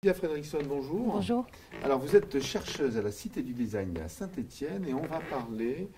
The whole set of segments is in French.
Sylvia Fredrickson, bonjour. Bonjour. Alors, vous êtes chercheuse à la Cité du Design à Saint-Étienne et on va parler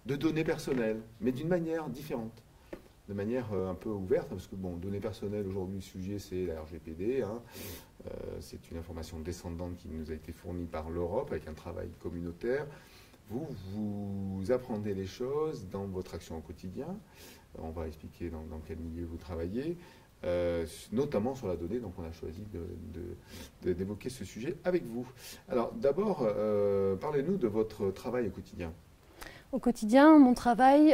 de données personnelles, mais d'une manière différente, de manière un peu ouverte, parce que, bon, données personnelles, aujourd'hui, le sujet, c'est la RGPD. C'est une information descendante qui nous a été fournie par l'Europe avec un travail communautaire. Vous apprenez les choses dans votre action au quotidien. On va expliquer dans quel milieu vous travaillez. Notamment sur la donnée, donc on a choisi d'évoquer ce sujet avec vous. Alors d'abord, parlez-nous de votre travail au quotidien. Au quotidien, mon travail,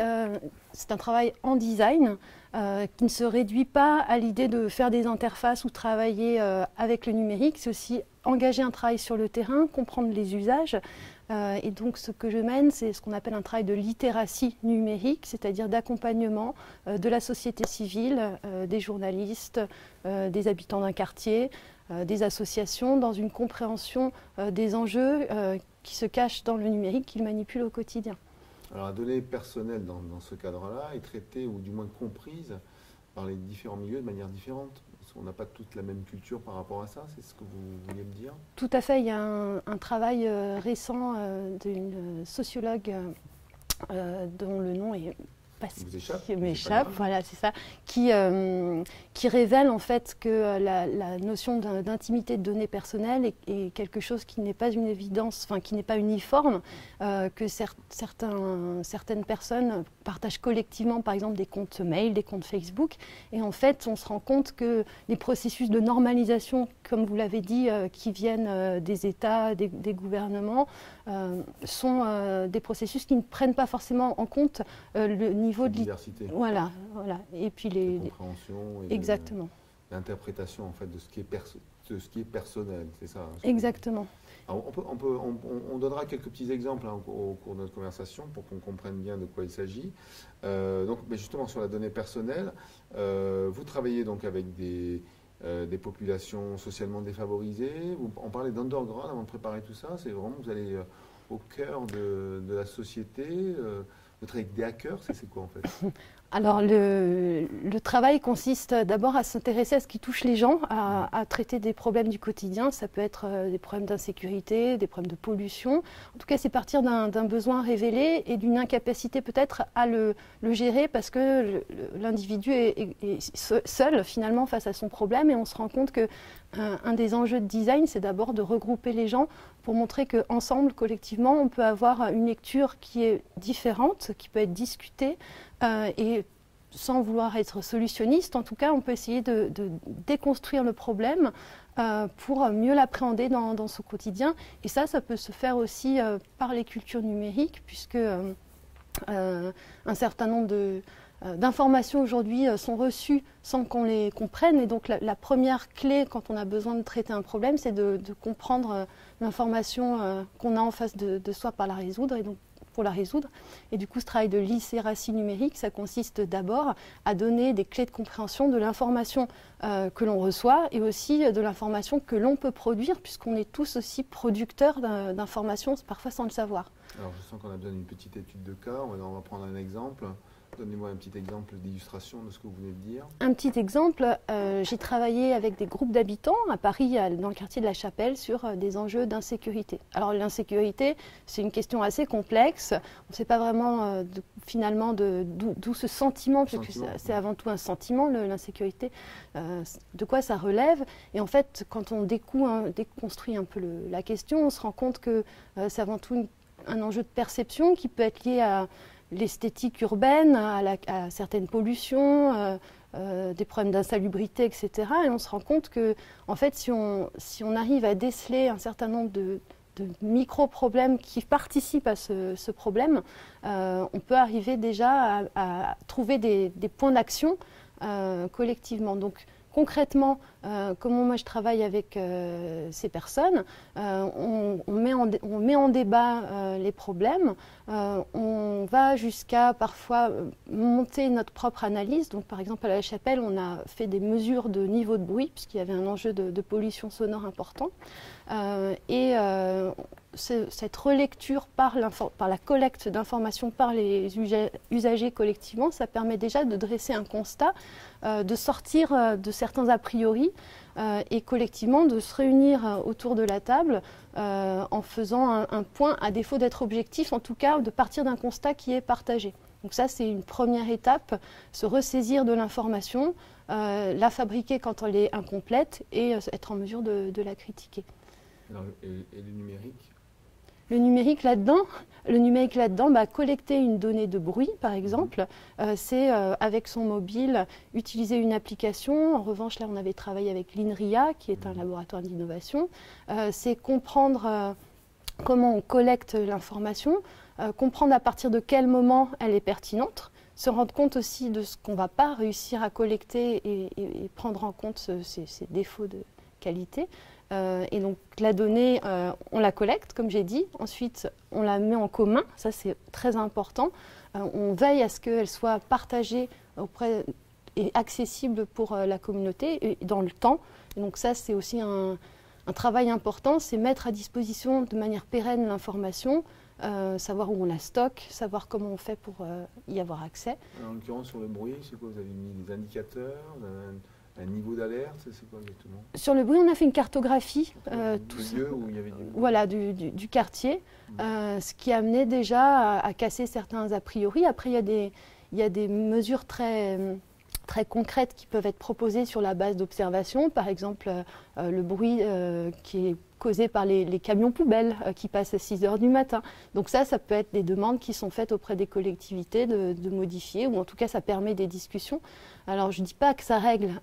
c'est un travail en design qui ne se réduit pas à l'idée de faire des interfaces ou travailler avec le numérique. C'est aussi engager un travail sur le terrain, comprendre les usages. Et donc ce que je mène, c'est ce qu'on appelle un travail de littératie numérique, c'est-à-dire d'accompagnement de la société civile, des journalistes, des habitants d'un quartier, des associations, dans une compréhension des enjeux qui se cachent dans le numérique qu'ils manipulent au quotidien. Alors la donnée personnelle dans ce cadre-là est traitée ou du moins comprise par les différents milieux de manière différente. Parce qu'on n'a pas toute la même culture par rapport à ça, c'est ce que vous vouliez me dire? Tout à fait, il y a un travail récent d'une sociologue dont le nom est m'échappe, voilà, c'est ça, qui révèle en fait que la notion d'intimité de données personnelles est quelque chose qui n'est pas une évidence, enfin qui n'est pas uniforme, que certaines personnes partagent collectivement par exemple des comptes mail, des comptes Facebook, et en fait on se rend compte que les processus de normalisation, comme vous l'avez dit, qui viennent des États, des gouvernements, sont des processus qui ne prennent pas forcément en compte le niveau de diversité. Voilà. Et puis les compréhension et exactement. L'interprétation en fait de ce qui est personnel, c'est ça. Exactement. Alors, on donnera quelques petits exemples au cours de notre conversation pour qu'on comprenne bien de quoi il s'agit. Donc, mais justement sur la donnée personnelle, vous travaillez donc avec des populations socialement défavorisées. On parlait d'underground avant de préparer tout ça. C'est vraiment, vous allez au cœur de la société. Vous travaillez avec des hackers, c'est quoi en fait? Alors le travail consiste d'abord à s'intéresser à ce qui touche les gens, à traiter des problèmes du quotidien. Ça peut être des problèmes d'insécurité, des problèmes de pollution. En tout cas, c'est partir d'un besoin révélé et d'une incapacité peut-être à le gérer parce que l'individu est seul finalement face à son problème, et on se rend compte que un des enjeux de design, c'est d'abord de regrouper les gens pour montrer qu'ensemble, collectivement, on peut avoir une lecture qui est différente, qui peut être discutée, et sans vouloir être solutionniste, en tout cas, on peut essayer de déconstruire le problème pour mieux l'appréhender dans son quotidien. Et ça peut se faire aussi par les cultures numériques, puisque un certain nombre d'informations aujourd'hui sont reçues sans qu'on les comprenne. Et donc la première clé quand on a besoin de traiter un problème, c'est de comprendre l'information qu'on a en face de soi pour la résoudre. Et du coup, ce travail de littératie numérique, ça consiste d'abord à donner des clés de compréhension de l'information que l'on reçoit et aussi de l'information que l'on peut produire, puisqu'on est tous aussi producteurs d'informations, parfois sans le savoir. Alors, je sens qu'on a besoin d'une petite étude de cas. On va prendre un exemple. Donnez-moi un petit exemple d'illustration de ce que vous venez de dire. Un petit exemple, j'ai travaillé avec des groupes d'habitants à Paris, dans le quartier de la Chapelle, sur des enjeux d'insécurité. Alors l'insécurité, c'est une question assez complexe. On ne sait pas vraiment finalement d'où ce sentiment, puisque c'est avant tout un sentiment, l'insécurité, de quoi ça relève. Et en fait, quand on déconstruit un peu la question, on se rend compte que c'est avant tout un enjeu de perception qui peut être lié à l'esthétique urbaine, à certaines pollutions, des problèmes d'insalubrité, etc. Et on se rend compte que, en fait, si on arrive à déceler un certain nombre de micro-problèmes qui participent à ce problème, on peut arriver déjà à trouver des points d'action collectivement. Donc, concrètement, comment moi je travaille avec ces personnes, on met en débat les problèmes, on va jusqu'à parfois monter notre propre analyse. Donc par exemple à la Chapelle, on a fait des mesures de niveau de bruit puisqu'il y avait un enjeu de pollution sonore important. Cette relecture par la collecte d'informations par les usagers collectivement, ça permet déjà de dresser un constat, de sortir de certains a priori et collectivement de se réunir autour de la table en faisant un point, à défaut d'être objectif, en tout cas de partir d'un constat qui est partagé. Donc ça, c'est une première étape, se ressaisir de l'information, la fabriquer quand elle est incomplète et être en mesure de la critiquer. Alors, et le numérique? Le numérique là-dedans, collecter une donnée de bruit, par exemple, c'est avec son mobile utiliser une application. En revanche, là, on avait travaillé avec l'INRIA, qui est un laboratoire d'innovation. C'est comprendre comment on collecte l'information, comprendre à partir de quel moment elle est pertinente, se rendre compte aussi de ce qu'on ne va pas réussir à collecter et prendre en compte ces défauts de qualité. Et donc la donnée, on la collecte, comme j'ai dit. Ensuite, on la met en commun. Ça, c'est très important. On veille à ce qu'elle soit partagée et accessible pour la communauté et dans le temps. Et donc ça, c'est aussi un travail important. C'est mettre à disposition de manière pérenne l'information, savoir où on la stocke, savoir comment on fait pour y avoir accès. En l'occurrence, sur le bruit, c'est quoi? Vous avez mis des indicateurs, un niveau d'alerte, c'est quoi exactement? Sur le bruit, on a fait une cartographie du lieu où il y avait du bruit. Voilà, du quartier, ce qui a amené déjà à casser certains a priori. Après, il y a des mesures très concrètes qui peuvent être proposées sur la base d'observation. Par exemple, le bruit qui est causé par les camions poubelles qui passent à 6 h du matin. Donc ça peut être des demandes qui sont faites auprès des collectivités de modifier, ou en tout cas ça permet des discussions. Alors je ne dis pas que ça règle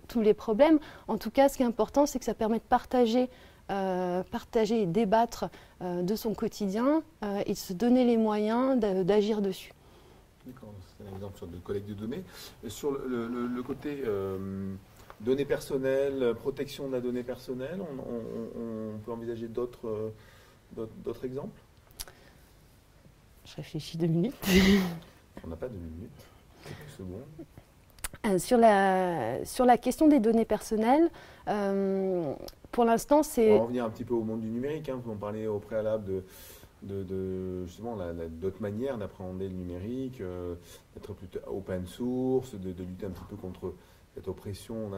tous les problèmes. En tout cas, ce qui est important, c'est que ça permet de partager et débattre de son quotidien et de se donner les moyens d'agir dessus. D'accord, c'est un exemple sur de collecte de données. Sur le côté données personnelles, protection de la donnée personnelle, on peut envisager d'autres exemples? Je réfléchis 2 minutes. On n'a pas 2 minutes, quelques secondes. Sur la question des données personnelles, pour l'instant, c'est... On va revenir un petit peu au monde du numérique. On parlait au préalable de justement d'autres manières d'appréhender le numérique, d'être plutôt open source, de lutter un petit peu contre cette oppression,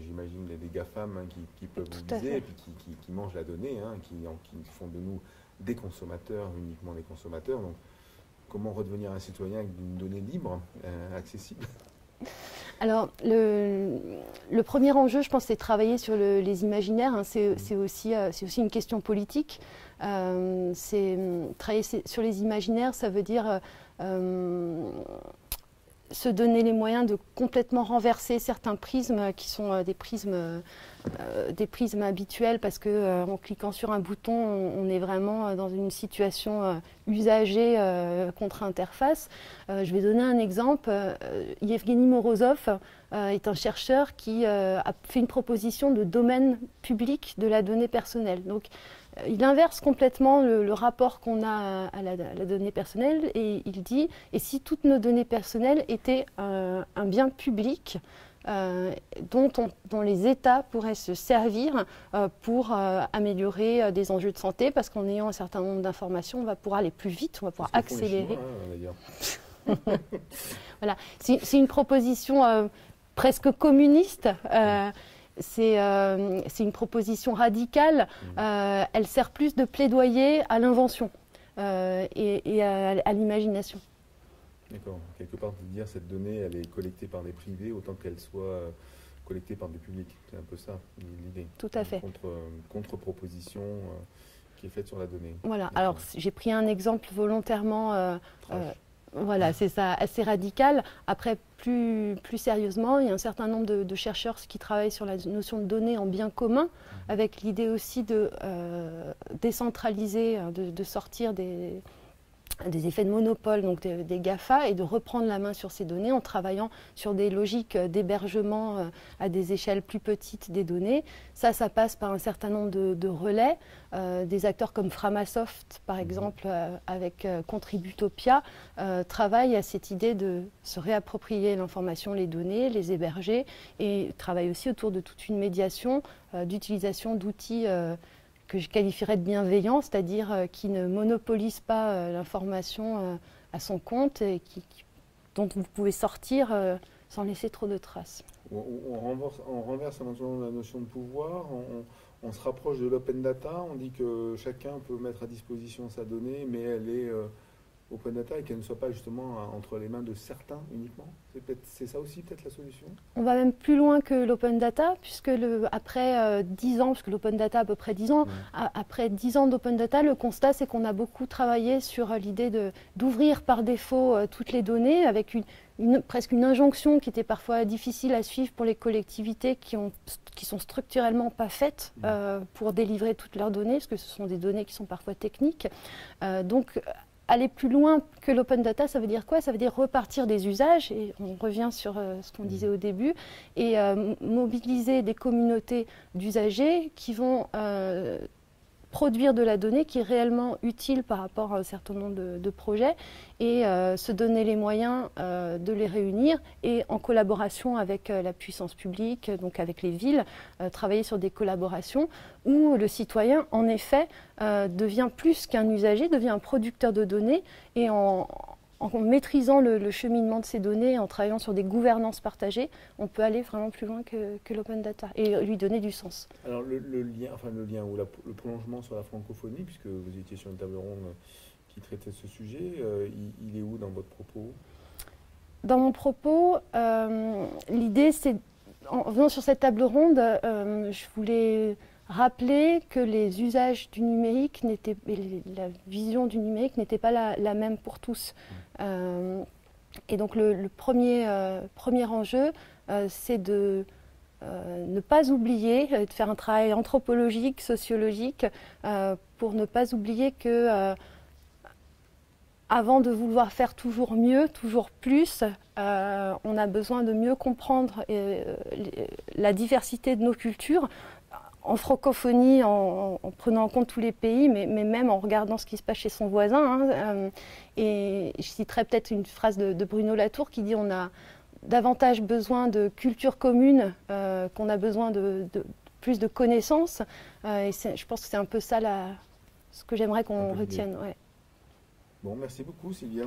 j'imagine, des GAFAM qui peuvent vous viser et puis qui mangent la donnée, qui font de nous des consommateurs, uniquement des consommateurs. Donc, comment redevenir un citoyen avec une donnée libre, accessible? Alors, le premier enjeu, je pense, c'est de travailler sur les imaginaires. C'est aussi une question politique. Travailler sur les imaginaires, ça veut dire se donner les moyens de complètement renverser certains prismes qui sont des prismes habituels, parce que en cliquant sur un bouton, on est vraiment dans une situation usagée contre interface. Je vais donner un exemple. Yevgeny Morozov est un chercheur qui a fait une proposition de domaine public de la donnée personnelle. Donc, il inverse complètement le rapport qu'on a à la donnée personnelle et il dit « Et si toutes nos données personnelles étaient un bien public dont les États pourraient se servir pour améliorer des enjeux de santé, parce qu'en ayant un certain nombre d'informations, on va pouvoir aller plus vite, on va pouvoir accélérer. » Voilà. C'est une proposition presque communiste. C'est une proposition radicale. Elle sert plus de plaidoyer à l'invention et à l'imagination. D'accord. Quelque part, de dire cette donnée, elle est collectée par des privés autant qu'elle soit collectée par des publics. C'est un peu ça l'idée. Tout à fait. Contre-proposition qui est faite sur la donnée. Voilà. Alors, j'ai pris un exemple volontairement. Voilà, c'est ça, assez radical. Après, plus sérieusement, il y a un certain nombre de chercheurs qui travaillent sur la notion de données en bien commun, avec l'idée aussi de décentraliser, de sortir des effets de monopole, donc des GAFA, et de reprendre la main sur ces données en travaillant sur des logiques d'hébergement à des échelles plus petites des données. Ça passe par un certain nombre de relais. Des acteurs comme Framasoft, par exemple, avec Contributopia, travaillent à cette idée de se réapproprier l'information, les données, les héberger, et travaillent aussi autour de toute une médiation d'utilisation d'outils que je qualifierais de bienveillants, c'est-à-dire qui ne monopolisent pas l'information à son compte et dont vous pouvez sortir sans laisser trop de traces. on renverse éventuellement la notion de pouvoir, on se rapproche de l'open data, on dit que chacun peut mettre à disposition sa donnée, mais elle est open data et qu'elle ne soit pas justement entre les mains de certains uniquement. C'est ça aussi peut-être la solution? On va même plus loin que l'open data, puisque après 10 ans, parce que l'open data a à peu près 10 ans, après 10 ans d'open data, le constat c'est qu'on a beaucoup travaillé sur l'idée d'ouvrir par défaut toutes les données, avec presque une injonction qui était parfois difficile à suivre pour les collectivités qui sont structurellement pas faites pour délivrer toutes leurs données, parce que ce sont des données qui sont parfois techniques. Donc aller plus loin que l'open data, ça veut dire quoi? Ça veut dire repartir des usages, et on revient sur ce qu'on disait au début, et mobiliser des communautés d'usagers qui vont produire de la donnée qui est réellement utile par rapport à un certain nombre de projets, et se donner les moyens de les réunir, et en collaboration avec la puissance publique, donc avec les villes, travailler sur des collaborations où le citoyen, en effet, devient plus qu'un usager, devient un producteur de données, et en maîtrisant le cheminement de ces données, en travaillant sur des gouvernances partagées, on peut aller vraiment plus loin que l'open data et lui donner du sens. Alors le lien ou le prolongement sur la francophonie, puisque vous étiez sur une table ronde qui traitait ce sujet, il est où dans votre propos? Dans mon propos, l'idée c'est, en venant sur cette table ronde, je voulais rappeler que les usages du numérique la vision du numérique n'était pas la même pour tous. Et donc le premier enjeu, c'est de ne pas oublier, de faire un travail anthropologique, sociologique, pour ne pas oublier que avant de vouloir faire toujours mieux, toujours plus, on a besoin de mieux comprendre la diversité de nos cultures, en francophonie, en prenant en compte tous les pays, mais même en regardant ce qui se passe chez son voisin. Et je citerai peut-être une phrase de Bruno Latour qui dit: on a davantage besoin de culture commune qu'on a besoin de plus de connaissances. Et je pense que c'est un peu ça ce que j'aimerais qu'on retienne. Ouais. Bon, merci beaucoup Sylvia.